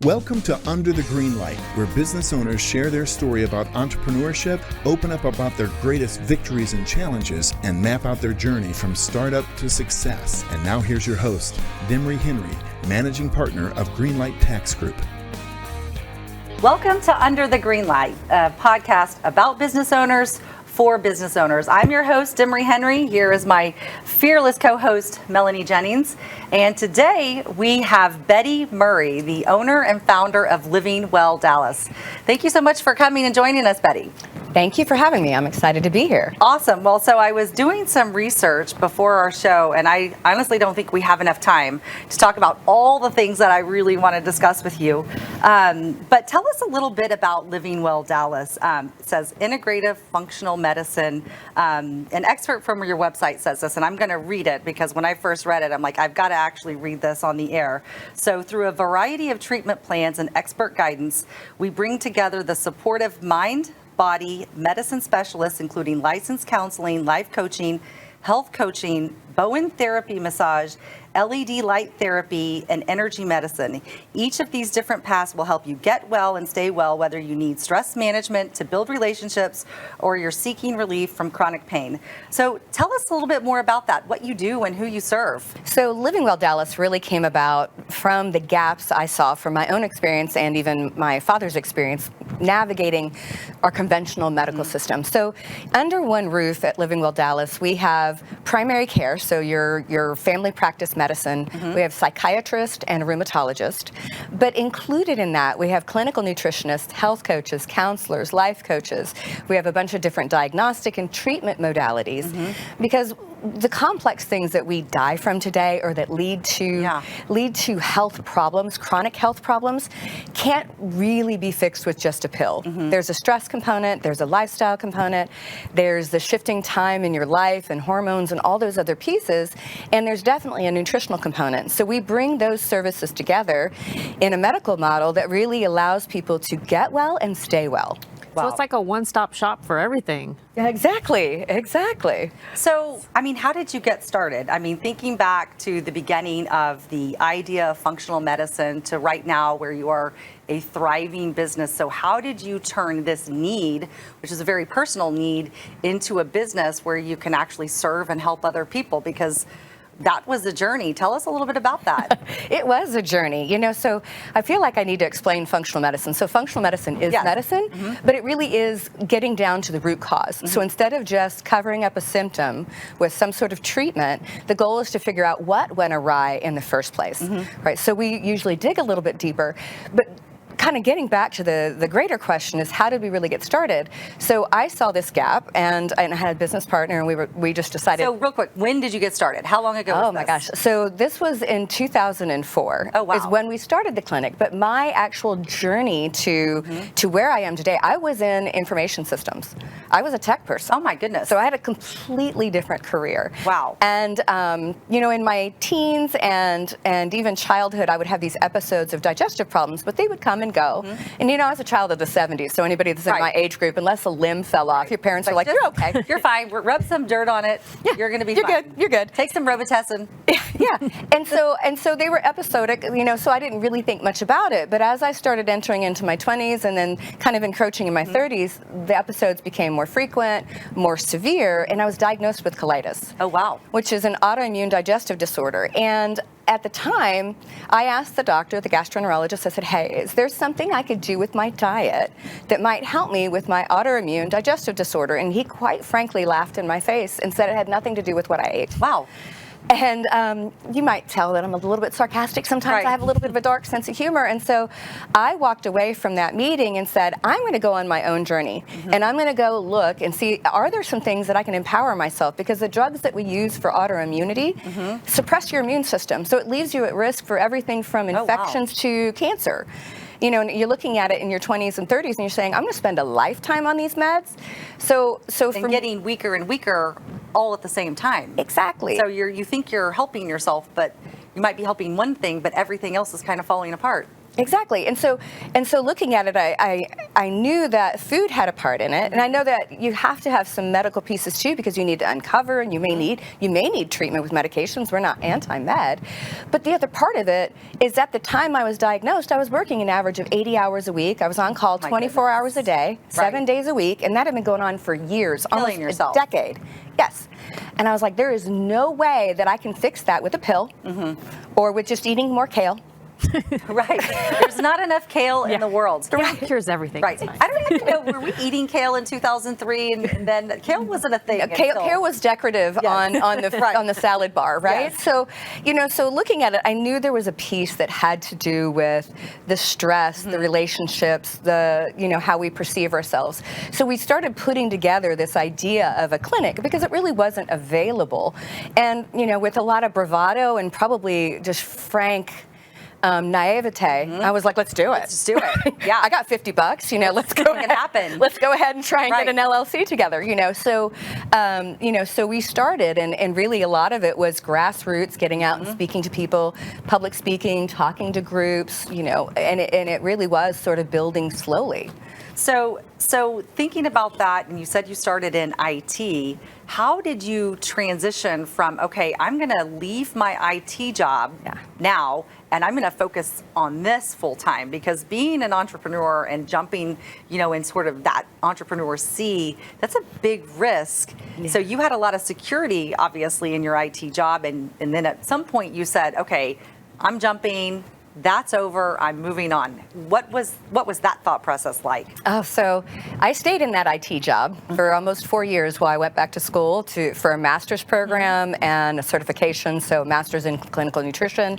Welcome to Under the Greenlight, where business owners share their story about entrepreneurship, open up about their greatest victories and challenges, and map out their journey from startup to success. And now here's your host, Dimry Henry, Managing Partner of Greenlight Tax Group. Welcome to Under the Greenlight, a podcast about business owners for business owners. I'm your host, Dimry Henry. Here is my fearless co-host, Melanie Jennings. And today we have Betty Murray, the owner and founder of Living Well Dallas. Thank you so much for coming and joining us, Betty. Thank you for having me. I'm excited to be here. Awesome. Well, so I was doing some research before our show, and I honestly don't think we have enough time to talk about all the things that I really want to discuss with you. But tell us a little bit about Living Well Dallas. It says integrative functional medicine. An expert from your website says this, and I'm going to read it because when I first read it, I'm like, I've got to actually read this on the air. So through a variety of treatment plans and expert guidance, we bring together the supportive mind, body, medicine specialists, including licensed counseling, life coaching, health coaching, Bowen therapy massage, LED light therapy, and energy medicine. Each of these different paths will help you get well and stay well, whether you need stress management to build relationships or you're seeking relief from chronic pain. So tell us a little bit more about that, what you do and who you serve. So Living Well Dallas really came about from the gaps I saw from my own experience and even my father's experience navigating our conventional medical system. So under one roof at Living Well Dallas, we have primary care, so your family practice medicine. We have psychiatrist and a rheumatologist. But included in that, we have clinical nutritionists, health coaches, counselors, life coaches. We have a bunch of different diagnostic and treatment modalities because the complex things that we die from today or that lead to health problems, chronic health problems, can't really be fixed with just a pill. There's a stress component, there's a lifestyle component, there's the shifting time in your life and hormones and all those other pieces, and there's definitely a nutritional component. So we bring those services together in a medical model that really allows people to get well and stay well. Wow. So it's like a one-stop shop for everything. Yeah, exactly. So, how did you get started? Thinking back to the beginning of the idea of functional medicine to right now where you are a thriving business. So how did you turn this need, which is a very personal need, into a business where you can actually serve and help other people? Because that was a journey. Tell us a little bit about that. It was a journey, so I feel like I need to explain functional medicine. So functional medicine is medicine, but it really is getting down to the root cause. So instead of just covering up a symptom with some sort of treatment, the goal is to figure out what went awry in the first place, right? So we usually dig a little bit deeper, but kind of getting back to the greater question is how did we really get started? So I saw this gap and I had a business partner and we just decided. So real quick, when did you get started? How long ago was this? Oh my gosh. So this was in 2004 is when we started the clinic. But my actual journey to where I am today, I was in information systems. I was a tech person. Oh my goodness. So I had a completely different career. Wow. And in my teens and even childhood, I would have these episodes of digestive problems, but they would come and go. And I was a child of the 70s, so anybody that's in my age group, unless a limb fell off, your parents are like, you're okay. You're fine. Rub some dirt on it. Yeah, you're going to be fine. You're good. Take some Robitussin. Yeah. And so they were episodic, so I didn't really think much about it. But as I started entering into my 20s and then kind of encroaching in my 30s, the episodes became more frequent, more severe, and I was diagnosed with colitis. Oh, wow. Which is an autoimmune digestive disorder. And at the time, I asked the doctor, the gastroenterologist, I said, hey, is there something I could do with my diet that might help me with my autoimmune digestive disorder? And he quite frankly laughed in my face and said it had nothing to do with what I ate. Wow. And you might tell that I'm a little bit sarcastic sometimes. Right. I have a little bit of a dark sense of humor. And so I walked away from that meeting and said, I'm going to go on my own journey. And I'm going to go look and see, are there some things that I can empower myself? Because the drugs that we use for autoimmunity suppress your immune system. So it leaves you at risk for everything from infections to cancer. And you're looking at it in your 20s and 30s and you're saying, I'm going to spend a lifetime on these meds. So and getting weaker and weaker all at the same time. Exactly. So you think you're helping yourself, but you might be helping one thing, but everything else is kind of falling apart. Exactly. And so looking at it, I knew that food had a part in it. And I know that you have to have some medical pieces too, because you need to uncover, and you may need treatment with medications. We're not anti-med. But the other part of it is, at the time I was diagnosed, I was working an average of 80 hours a week. I was on call 24 hours a day, 7 days a week. And that had been going on for years, almost a decade. Yes. And I was like, there is no way that I can fix that with a pill or with just eating more kale. Right. There's not enough kale in the world. The right cures everything. Right. I don't even know, were we eating kale in 2003 and then kale wasn't a thing? Kale was decorative on the salad bar, right? Yes. So, so looking at it, I knew there was a piece that had to do with the stress, the relationships, how we perceive ourselves. So we started putting together this idea of a clinic because it really wasn't available. And, with a lot of bravado and probably just frank naivete, I was like, let's do it. Let's do it. Yeah. I got $50. Let's go. Make it happen. Let's go ahead and try and get an LLC together. So we started, and really a lot of it was grassroots, getting out and speaking to people, public speaking, talking to groups, and it really was sort of building slowly. So thinking about that, and you said you started in IT, how did you transition from, okay, I'm going to leave my IT job now, and I'm going to focus on this full time? Because being an entrepreneur and jumping, in sort of that entrepreneur sea, that's a big risk. Yeah. So you had a lot of security, obviously, in your IT job, and then at some point you said, okay, I'm jumping. That's over. I'm moving on. What was that thought process like? So I stayed in that IT job for almost 4 years while I went back to school for a master's program and a certification. So a master's in clinical nutrition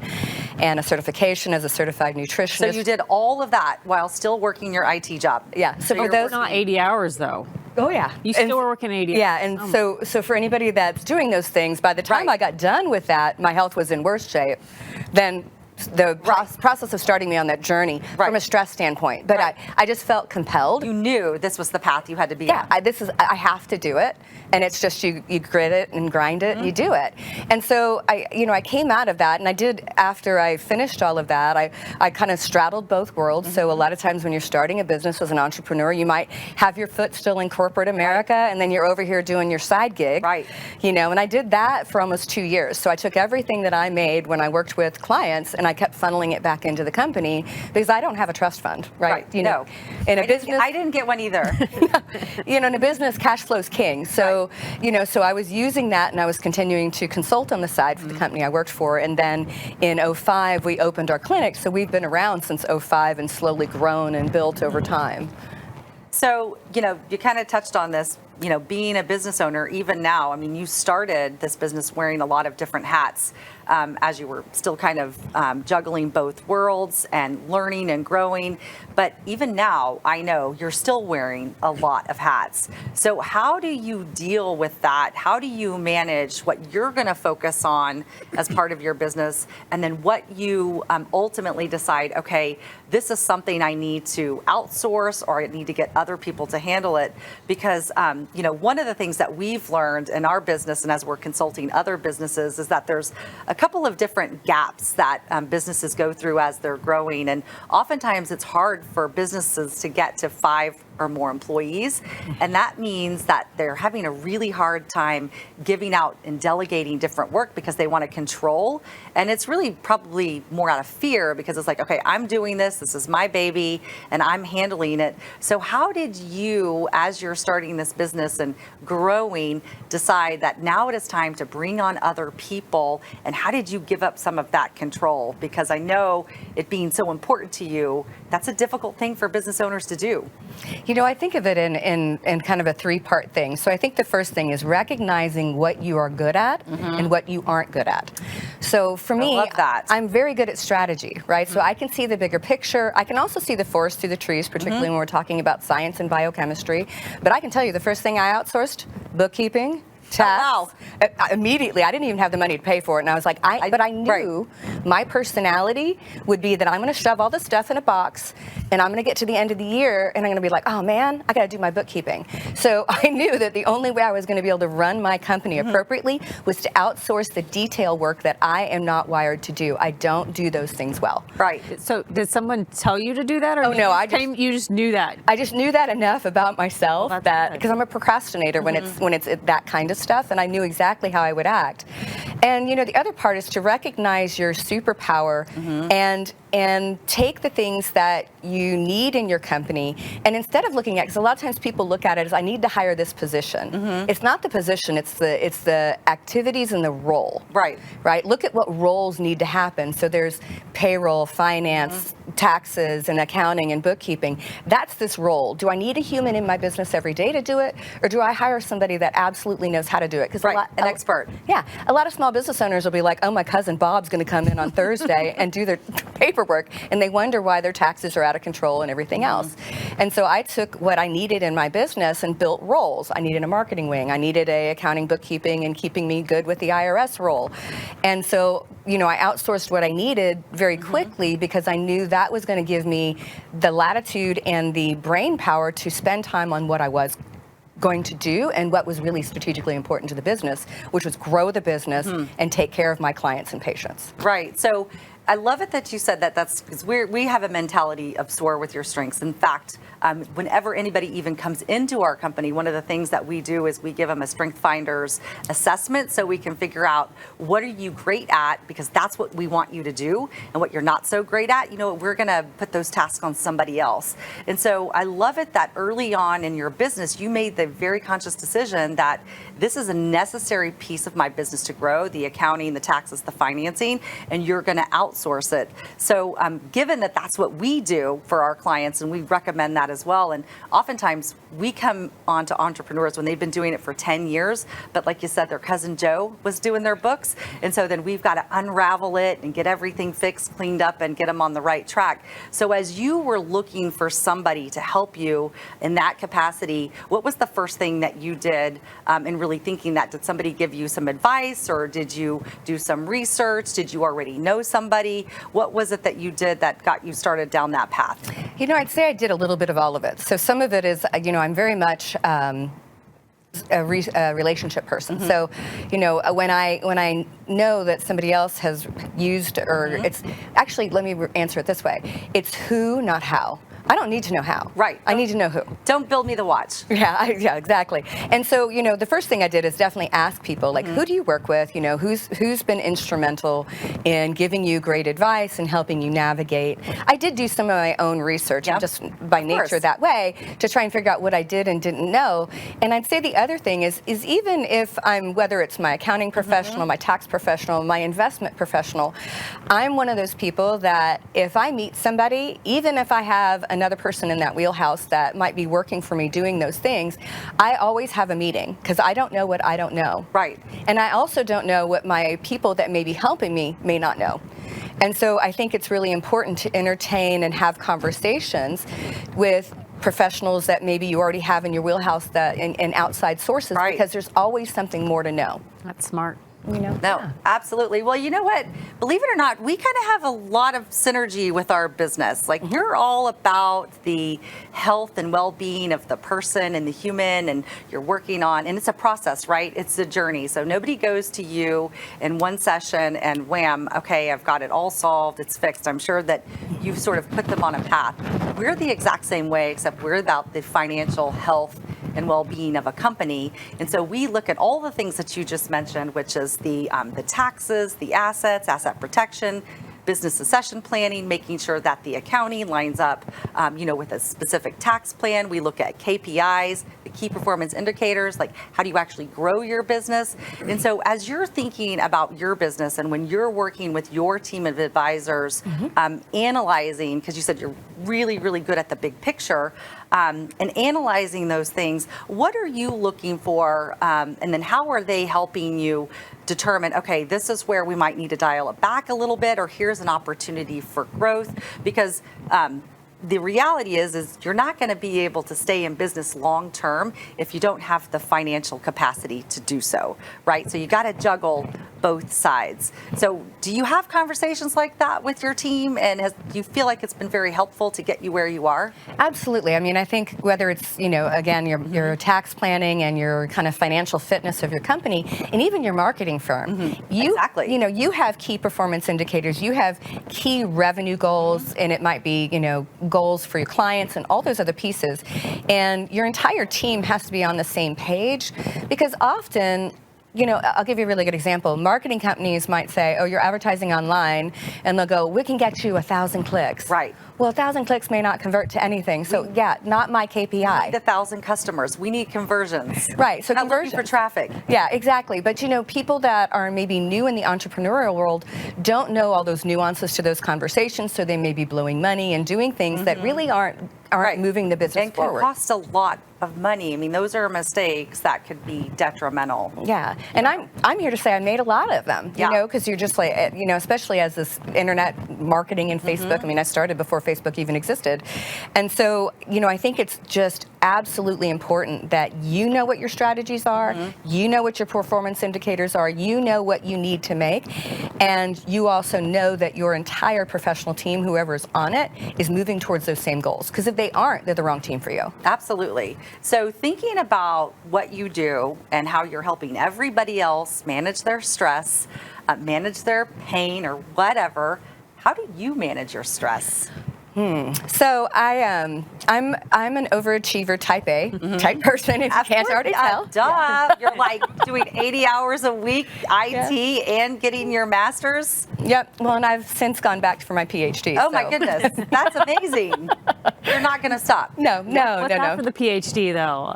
and a certification as a certified nutritionist. So you did all of that while still working your IT job. Yeah. So for those not 80 hours though. Oh yeah. You still were working 80 hours. Yeah, and so for anybody that's doing those things, by the time I got done with that, my health was in worse shape than the process of starting me on that journey from a stress standpoint. But I just felt compelled. You knew this was the path you had to be on. I have to do it. And it's just you grit it and grind it and you do it. And so I came out of that, and I did, after I finished all of that, I kind of straddled both worlds. So a lot of times when you're starting a business as an entrepreneur, you might have your foot still in corporate America, and then you're over here doing your side gig. Right. And I did that for almost 2 years. So I took everything that I made when I worked with clients, and I kept funneling it back into the company because I don't have a trust fund, right? In a business, I didn't get one either. In a business, cash flow's king. So, so I was using that, and I was continuing to consult on the side for the company I worked for. And then in 2005, we opened our clinic. So we've been around since 2005 and slowly grown and built over time. So, you kind of touched on this, being a business owner, even now. I mean, you started this business wearing a lot of different hats as you were still kind of juggling both worlds and learning and growing. But even now, I know you're still wearing a lot of hats. So how do you deal with that? How do you manage what you're going to focus on as part of your business, and then what you ultimately decide, okay, this is something I need to outsource, or I need to get other people to handle it? Because, one of the things that we've learned in our business, and as we're consulting other businesses, is that there's a couple of different gaps that businesses go through as they're growing. And oftentimes it's hard for businesses to get to 5 or more employees. And that means that they're having a really hard time giving out and delegating different work because they want to control. And it's really probably more out of fear, because it's like, okay, I'm doing this. This is my baby and I'm handling it. So how did you, as you're starting this business and growing, decide that now it is time to bring on other people? And how did you give up some of that control? Because I know it being so important to you, that's a difficult thing for business owners to do. I think of it in kind of a 3-part thing. So I think the first thing is recognizing what you are good at and what you aren't good at. So for me, I love that. I'm very good at strategy, right? So I can see the bigger picture. I can also see the forest through the trees, particularly when we're talking about science and biochemistry. But I can tell you the first thing I outsourced, bookkeeping, tax. Oh, wow. Immediately, I didn't even have the money to pay for it, and I was like, but I knew my personality would be that I'm going to shove all this stuff in a box, and I'm going to get to the end of the year and I'm going to be like, oh man, I got to do my bookkeeping. So I knew that the only way I was going to be able to run my company appropriately was to outsource the detail work that I am not wired to do. I don't do those things well. Right. So did someone tell you to do that, or Oh, no, you just knew that? I just knew that enough about myself Well, that's that good. because I'm a procrastinator when it's that kind of stuff, and I knew exactly how I would act. And the other part is to recognize your superpower and take the things that you need in your company, and instead of looking at, because a lot of times people look at it as I need to hire this position. It's not the position, it's the activities and the role. Right. Look at what roles need to happen. So there's payroll, finance, taxes, and accounting and bookkeeping. That's this role. Do I need a human in my business every day to do it, or do I hire somebody that absolutely knows how to do it? Because an expert. Yeah, a lot of small business owners will be like, oh, my cousin Bob's going to come in on Thursday and do their paperwork, and they wonder why their taxes are out of control and everything else. And so I took what I needed in my business and built roles. I needed a marketing wing. I needed a accounting, bookkeeping, and keeping me good with the IRS role. And so, I outsourced what I needed very quickly because I knew that was going to give me the latitude and the brain power to spend time on what I was going to do and what was really strategically important to the business, which was grow the business and take care of my clients and patients. Right. So I love it that you said that. That's because we have a mentality of soar with your strengths. In fact, whenever anybody even comes into our company, one of the things that we do is we give them a Strength Finders assessment so we can figure out what are you great at, because that's what we want you to do, and what you're not so great at, we're going to put those tasks on somebody else. And so I love it that early on in your business, you made the very conscious decision that this is a necessary piece of my business to grow, the accounting, the taxes, the financing, and you're going to outsource it. So given that that's what we do for our clients, and we recommend that as well, and oftentimes we come on to entrepreneurs when they've been doing it for 10 years, but like you said, their cousin Joe was doing their books, and so then we've got to unravel it and get everything fixed, cleaned up, and get them on the right track. So as you were looking for somebody to help you in that capacity, what was the first thing that you did in really thinking that? Did somebody give you some advice, or did you do some research? Did you already know somebody? What was it that you did that got you started down that path? I'd say I did a little bit of all of it. So some of it is, I'm very much a relationship person. So, when I know that somebody else has used, or it's actually, let me answer it this way. It's who, not how. I don't need to know how. Right. I need to know who. Don't build me the watch. Yeah, exactly. And so, the first thing I did is definitely ask people, like, who do you work with? Who's been instrumental in giving you great advice and helping you navigate? I did do some of my own research, just by nature that way, to try and figure out what I did and didn't know. And I'd say the other thing is even if whether it's my accounting professional, my tax professional, my investment professional, I'm one of those people that if I meet somebody, even if I have another person in that wheelhouse that might be working for me doing those things, I always have a meeting, because I don't know what I don't know. Right. And I also don't know what my people that may be helping me may not know. And so I think it's really important to entertain and have conversations with professionals that maybe you already have in your wheelhouse, that and outside sources, because there's always something more to know. That's smart. No, absolutely. Well, you know what? Believe it or not, we kind of have a lot of synergy with our business. Like, you're all about the health and well-being of the person and the human, and you're working on, and it's a process, right? It's a journey. So nobody goes to you in one session and wham, okay, I've got it all solved, it's fixed. I'm sure that you've sort of put them on a path. We're the exact same way, except we're about the financial health and well-being of a company. And so we look at all the things that you just mentioned, which is the taxes, the assets, asset protection, business succession planning, making sure that the accounting lines up, with a specific tax plan. We look at KPIs, the key performance indicators, like how do you actually grow your business? And so as you're thinking about your business, and when you're working with your team of advisors, analyzing, because you said you're really, really good at the big picture, and analyzing those things, what are you looking for, and then how are they helping you determine, okay, this is where we might need to dial it back a little bit, or here's an opportunity for growth? Because the reality is you're not going to be able to stay in business long term if you don't have the financial capacity to do so, right? So you got to juggle both sides. So do you have conversations like that with your team, and do you feel like it's been very helpful to get you where you are? Absolutely. I mean, I think whether it's, again, your tax planning and your kind of financial fitness of your company, and even your marketing firm, Exactly. You have key performance indicators, you have key revenue goals, and it might be, goals for your clients and all those other pieces. And your entire team has to be on the same page, because often, I'll give you a really good example. Marketing companies might say, oh, you're advertising online, and they'll go, we can get you 1,000 clicks. Right. Well, 1,000 clicks may not convert to anything. So yeah, not my KPI. We need 1,000 customers. We need conversions. Right. So not looking conversions for traffic. Yeah, exactly. But people that are maybe new in the entrepreneurial world don't know all those nuances to those conversations. So they may be blowing money and doing things that really aren't Right. moving the business and forward. can cost a lot of money. I mean, those are mistakes that could be detrimental. Yeah, and I'm here to say I made a lot of them, because you're just like, especially as this internet marketing and Facebook. I mean, I started before Facebook even existed. And so, I think it's just absolutely important that you know what your strategies are, you know what your performance indicators are, you know what you need to make, and you also know that your entire professional team, whoever's on it, is moving towards those same goals. Because if they aren't, they're the wrong team for you. Absolutely. So thinking about what you do and how you're helping everybody else manage their stress, manage their pain or whatever, how do you manage your stress? So I'm an overachiever type A type person, if you can't already tell. Duh. You're like doing 80 hours a week, IT, and getting your master's? Yep. Well, and I've since gone back for my PhD. Oh, my goodness. That's amazing. You're not going to stop. No. What's after the PhD, though?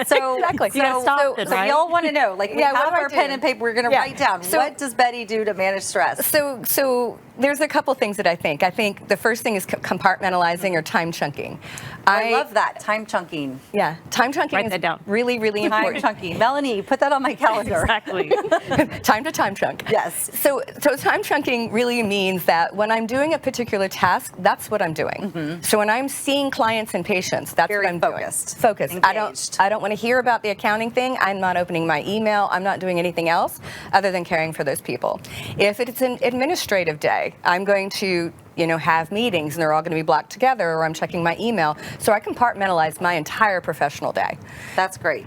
So, Exactly. You gotta stop it, so right? y'all want to know, like, we Yeah, what have do I our do? pen and paper. We're going to Yeah. write down. So- What does Betty do to manage stress? So there's a couple things that I think. I think the first thing is compartmentalizing or time chunking. I love that. Time chunking. Yeah, time chunking Write is that down. really, really Time important. chunking. Melanie, put that on my calendar. Exactly. Time to time chunk. Yes. So time chunking really means that when I'm doing a particular task, that's what I'm doing. So when I'm seeing clients and patients, that's Very what I'm focused. doing. Focused. Engaged. I don't want to hear about the accounting thing. I'm not opening my email. I'm not doing anything else other than caring for those people. If it's an administrative day, I'm going to have meetings and they're all going to be blocked together, or I'm checking my email. So I compartmentalize my entire professional day. That's great.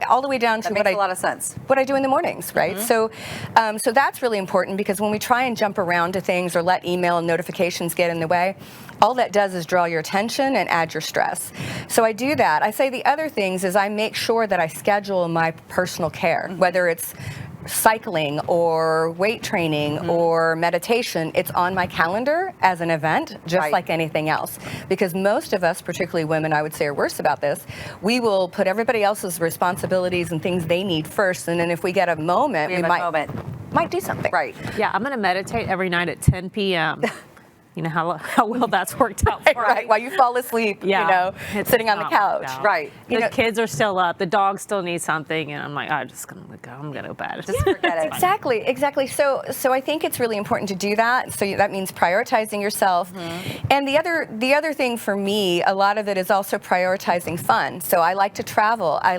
All the way down to That makes a lot of sense. what I do in the mornings, right? So that's really important, because when we try and jump around to things or let email and notifications get in the way, all that does is draw your attention and add your stress. So I do that. I say the other things is I make sure that I schedule my personal care, whether it's cycling or weight training or meditation. It's on my calendar as an event, just Right. like anything else. Because most of us, particularly women, I would say, are worse about this. We will put everybody else's responsibilities and things they need first, and then if we get a moment, We have a moment. might do something. Right. Yeah, I'm going to meditate every night at 10 p.m. You know how well that's worked out for Right, me. while you fall asleep, It's sitting on the not couch. worked out. Right. The kids are still up. The dog still needs something, and I'm like, I'm going to go to bed. Just forget it. Exactly. So I think it's really important to do that. So that means prioritizing yourself. And the other thing for me, a lot of it is also prioritizing fun. So I like to travel. I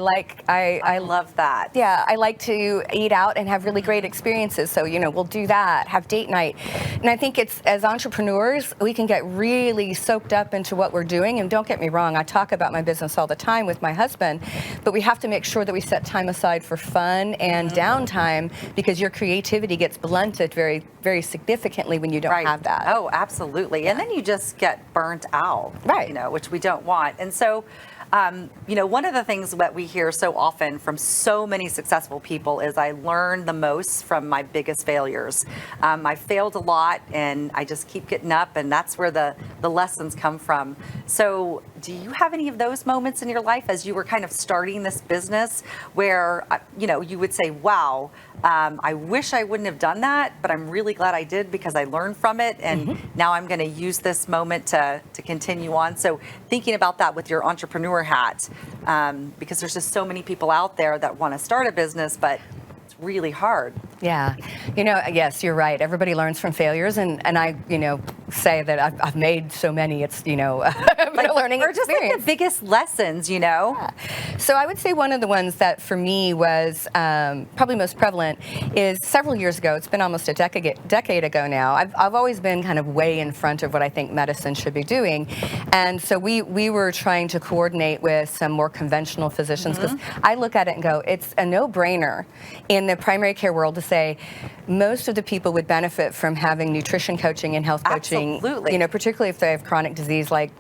love that. Yeah, I like to eat out and have really great experiences. So, we'll do that, have date night. And I think it's, as entrepreneurs, we can get really soaked up into what we're doing. And don't get me wrong, I talk about my business all the time with my husband, but we have to make sure that we set time aside for fun and downtime, because your creativity gets blunted very, very significantly when you don't have that. Oh, absolutely. And then you just get burnt out, Right. Which we don't want. And so, one of the things that we hear so often from so many successful people is I learn the most from my biggest failures. I failed a lot, and I just keep getting up, and that's where the lessons come from. So do you have any of those moments in your life as you were kind of starting this business where, you would say, wow, I wish I wouldn't have done that, but I'm really glad I did because I learned from it, and now I'm going to use this moment to continue on. So thinking about that with your entrepreneur hat, because there's just so many people out there that want to start a business, but it's really hard. Yeah. Yes, you're right. Everybody learns from failures, and I, say that I've made so many. It's been a learning or just experience. like the biggest lessons, Yeah. So I would say one of the ones that for me was probably most prevalent is several years ago. It's been almost a decade ago now. I've always been kind of way in front of what I think medicine should be doing, and so we were trying to coordinate with some more conventional physicians, because I look at it and go, it's a no-brainer in the primary care world to say most of the people would benefit from having nutrition coaching and health coaching. Absolutely. Particularly if they have chronic disease like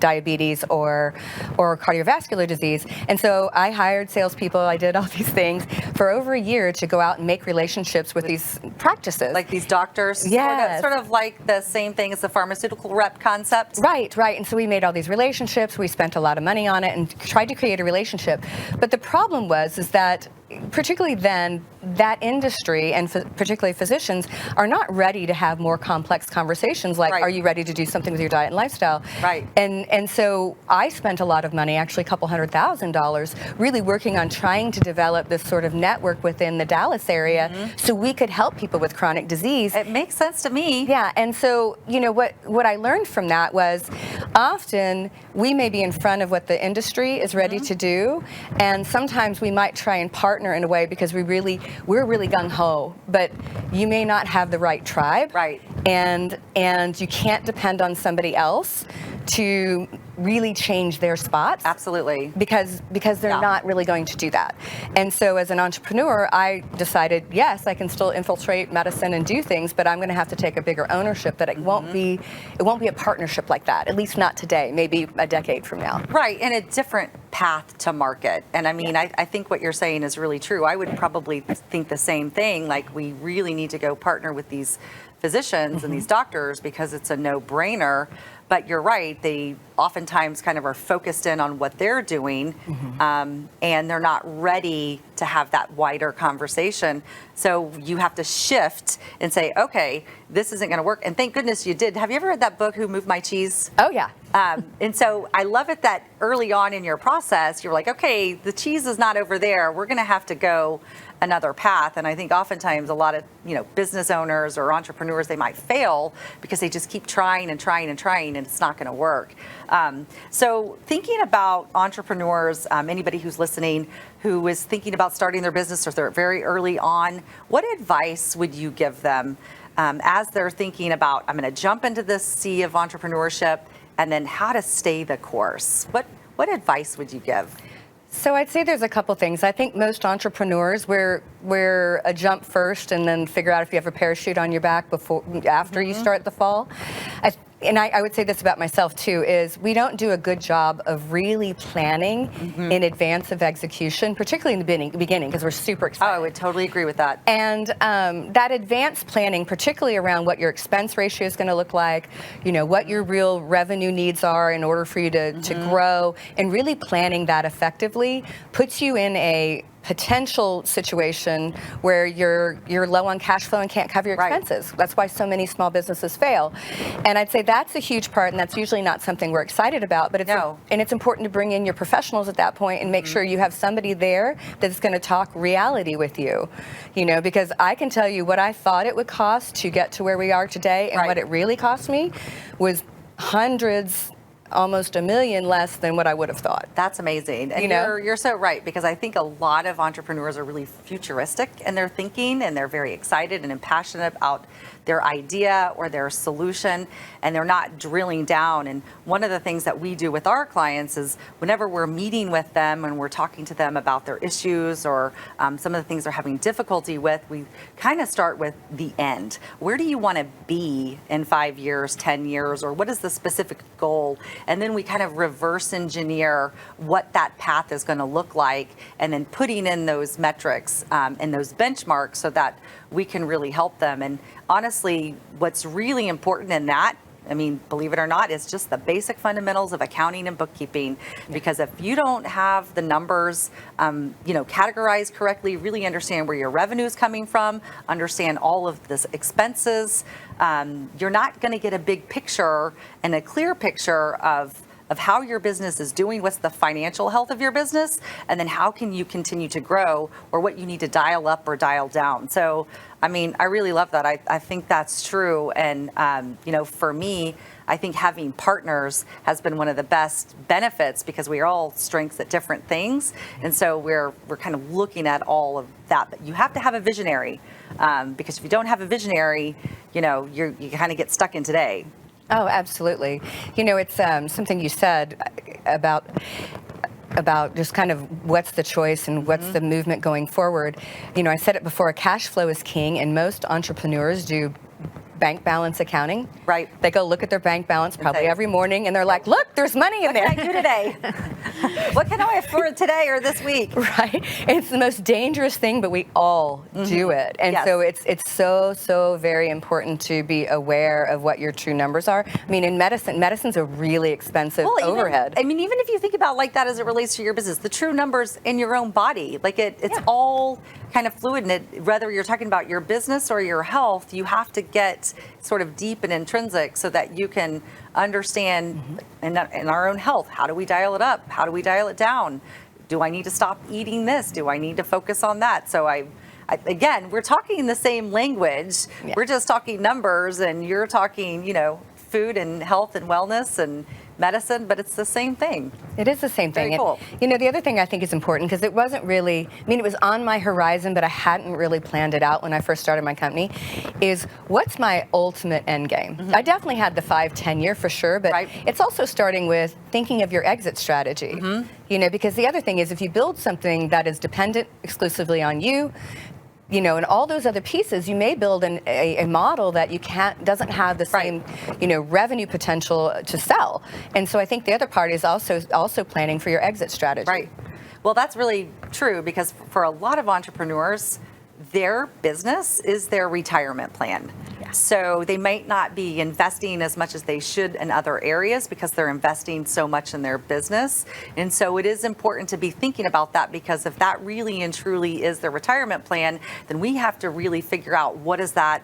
diabetes or cardiovascular disease. And so I hired salespeople. I did all these things for over a year to go out and make relationships with these practices. Like these doctors? Yes. Sort of like the same thing as the pharmaceutical rep concept? Right. And so we made all these relationships. We spent a lot of money on it and tried to create a relationship. But the problem was that particularly then, that industry and particularly physicians are not ready to have more complex conversations like, are you ready to do something with your diet and lifestyle? Right. And so I spent a lot of money, actually $200,000, really working on trying to develop this sort of network within the Dallas area so we could help people with chronic disease. It makes sense to me. Yeah, and so, what I learned from that was often we may be in front of what the industry is ready to do, and sometimes we might try and partner in a way because we're really gung-ho, but you may not have the right tribe. Right. And you can't depend on somebody else to really change their spots. Absolutely. Because they're not really going to do that. And so as an entrepreneur, I decided, yes, I can still infiltrate medicine and do things, but I'm going to have to take a bigger ownership that it won't be a partnership like that, at least not today, maybe a decade from now. Right, and a different path to market. And I mean, I think what you're saying is really true. I would probably think the same thing, like we really need to go partner with these physicians and these doctors because it's a no-brainer. But you're right, they oftentimes kind of are focused in on what they're doing, and they're not ready to have that wider conversation. So you have to shift and say, okay, this isn't going to work. And thank goodness you did. Have you ever read that book, Who Moved My Cheese? Oh, yeah. And so I love it that early on in your process, you're like, okay, the cheese is not over there. We're going to have to go another path. And I think oftentimes a lot of business owners or entrepreneurs, they might fail because they just keep trying and trying and trying, and it's not going to work. So thinking about entrepreneurs, anybody who's listening who is thinking about starting their business or they're very early on, what advice would you give them as they're thinking about, I'm going to jump into this sea of entrepreneurship, and then how to stay the course? What advice would you give? So I'd say there's a couple things. I think most entrepreneurs, we're a jump first and then figure out if you have a parachute on your back after you start the fall. I would say this about myself too, is we don't do a good job of really planning in advance of execution, particularly in the beginning, because we're super excited. Oh, I would totally agree with that. And that advanced planning, particularly around what your expense ratio is going to look like, what your real revenue needs are in order for you to grow, and really planning that effectively puts you in a potential situation where you're low on cash flow and can't cover your expenses. That's why so many small businesses fail. And I'd say that's a huge part, and that's usually not something we're excited about, but it's important to bring in your professionals at that point and make sure you have somebody there that's going to talk reality with you. Because I can tell you what I thought it would cost to get to where we are today, and what it really cost me was hundreds, almost $1 million less than what I would have thought. That's amazing. And you're so right, because I think a lot of entrepreneurs are really futuristic in their thinking, and they're very excited and passionate about their idea or their solution, and they're not drilling down. And one of the things that we do with our clients is whenever we're meeting with them and we're talking to them about their issues or some of the things they're having difficulty with, we kind of start with the end. Where do you want to be in 5 years, 10 years, or what is the specific goal? And then we kind of reverse engineer what that path is going to look like, and then putting in those metrics and those benchmarks so that we can really help them. And honestly, what's really important in that, I mean, believe it or not, is just the basic fundamentals of accounting and bookkeeping. Because if you don't have the numbers, categorized correctly, really understand where your revenue is coming from, understand all of this expenses, you're not going to get a big picture and a clear picture of of how your business is doing, what's the financial health of your business, and then how can you continue to grow, or what you need to dial up or dial down. So, I mean, I really love that. I think that's true. And, for me, I think having partners has been one of the best benefits because we are all strengths at different things. And so we're kind of looking at all of that. But you have to have a visionary because if you don't have a visionary, you kind of get stuck in today. Oh, absolutely. It's something you said about just kind of what's the choice and what's the movement going forward. I said it before, cash flow is king, and most entrepreneurs do bank balance accounting. Right. They go look at their bank balance probably every morning, and they're like, look, there's money in there. What can I do today? What can I afford today or this week? Right. It's the most dangerous thing, but we all do it. And so it's so very important to be aware of what your true numbers are. I mean, in medicine's a really expensive overhead. Even if you think about like that as it relates to your business, the true numbers in your own body, like it's all kind of fluid, and whether you're talking about your business or your health, you have to get sort of deep and intrinsic so that you can understand in our own health, how do we dial it up? How do we dial it down? Do I need to stop eating this? Do I need to focus on that? So again, we're talking the same language. Yeah. We're just talking numbers, and you're talking, food and health and wellness and medicine, but it's the same thing. It is the same thing. Very cool. And, the other thing I think is important, because it wasn't really, it was on my horizon, but I hadn't really planned it out when I first started my company, is what's my ultimate end game? I definitely had the 5-10 year for sure, but it's also starting with thinking of your exit strategy. Because the other thing is, if you build something that is dependent exclusively on you, and all those other pieces, you may build a model that doesn't have the same, revenue potential to sell. And so I think the other part is also planning for your exit strategy. Right. Well, that's really true, because for a lot of entrepreneurs, their business is their retirement plan. Yeah. So they might not be investing as much as they should in other areas because they're investing so much in their business. And so it is important to be thinking about that, because if that really and truly is their retirement plan, then we have to really figure out what does that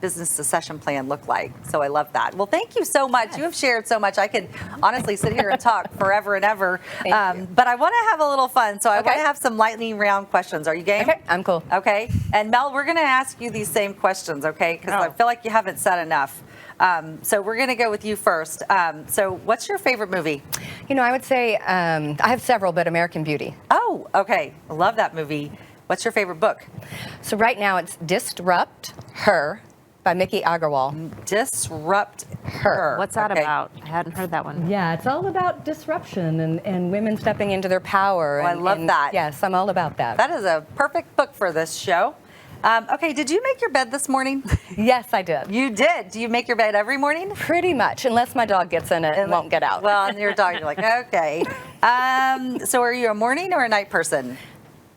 business succession plan look like. So I love that. Well, thank you so much. Yes. You have shared so much. I could honestly sit here and talk forever and ever. But I want to have a little fun. So I want to have some lightning round questions. Are you game? Okay, I'm cool. Okay. And Mel, we're going to ask you these same questions, okay? Because I feel like you haven't said enough. So we're going to go with you first. So what's your favorite movie? I would say I have several, but American Beauty. Oh, okay. I love that movie. What's your favorite book? So right now it's Disrupt Her by Mickey Agarwal. Disrupt Her. What's that about? I hadn't heard that one. Yeah, it's all about disruption and women stepping into their power. Oh, I love that. Yes, I'm all about that. That is a perfect book for this show. Okay, did you make your bed this morning? Yes, I did. You did? Do you make your bed every morning? Pretty much, unless my dog gets in it and won't get out. Well, and your dog, you're like, okay. So are you a morning or a night person?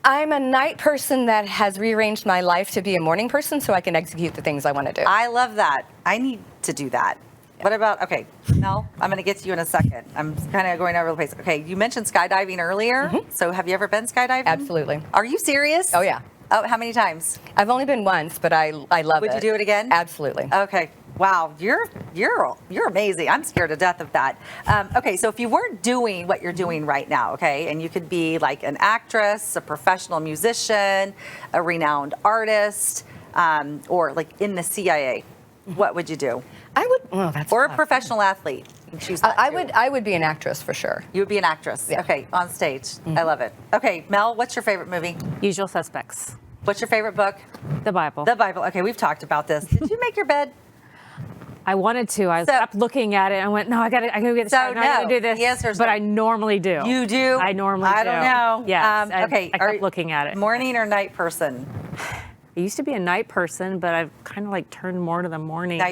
I'm a night person that has rearranged my life to be a morning person so I can execute the things I want to do. I love that. I need to do that. What about, okay, Mel, I'm going to get to you in a second. I'm kind of going over the place. Okay, you mentioned skydiving earlier. So have you ever been skydiving? Absolutely. Are you serious? Oh, yeah. Oh, how many times? I've only been once, but I love it. Would you do it again? Absolutely. Okay. Wow, you're amazing. I'm scared to death of that. Okay, so if you weren't doing what you're doing right now, okay, and you could be like an actress, a professional musician, a renowned artist, or like in the CIA, what would you do? I would. Oh, that's or tough. A professional athlete. You can choose that too. I would be an actress for sure. You would be an actress. Yeah. Okay, on stage. I love it. Okay, Mel, what's your favorite movie? Usual Suspects. What's your favorite book? The Bible. The Bible. Okay, we've talked about this. Did you make your bed? I wanted to. I kept looking at it. I went, no, I gotta get this. I gotta do this. The answer is but no. I normally do. You do? I normally do. I don't know. Yes. Okay. I kept looking at it. Morning or night person? I used to be a night person, but I've kind of like turned more to the morning. Now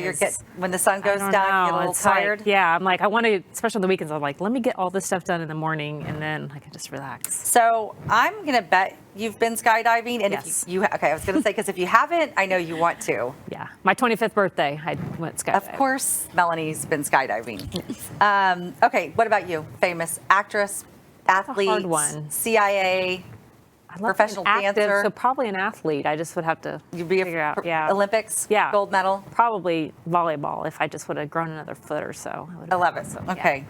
when the sun goes down, you get a little tired. Yeah, I'm like, I want to, especially on the weekends, I'm like, let me get all this stuff done in the morning, and then I can just relax. So I'm gonna bet you've been skydiving, and yes. if you okay, I was gonna say, because if you haven't, I know you want to. Yeah, my 25th birthday, I went skydiving. Of course, Melanie's been skydiving. Okay, what about you? Famous actress, athlete, hard one. CIA. I love professional being active, dancer. So probably an athlete. I just would have to figure out. Yeah. Olympics. Yeah. Gold medal. Probably volleyball if I just would have grown another foot or so. I love it. Okay.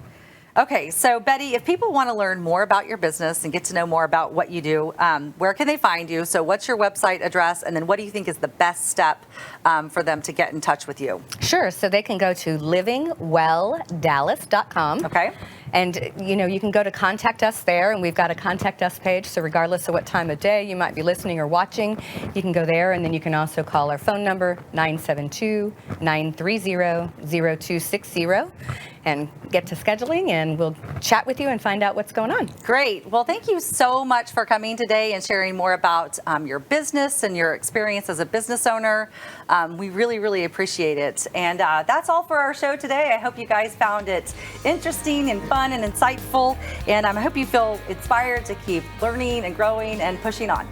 Okay, so Betty, if people want to learn more about your business and get to know more about what you do, where can they find you? So what's your website address, and then what do you think is the best step for them to get in touch with you? Sure. So they can go to livingwelldallas.com. Okay. And you can go to contact us there, and we've got a contact us page. So regardless of what time of day you might be listening or watching, you can go there, and then you can also call our phone number 972-930-0260 and get to scheduling, and we'll chat with you and find out what's going on. Great. Well, thank you so much for coming today and sharing more about your business and your experience as a business owner. We really, really appreciate it. And that's all for our show today. I hope you guys found it interesting and fun and insightful. And I hope you feel inspired to keep learning and growing and pushing on.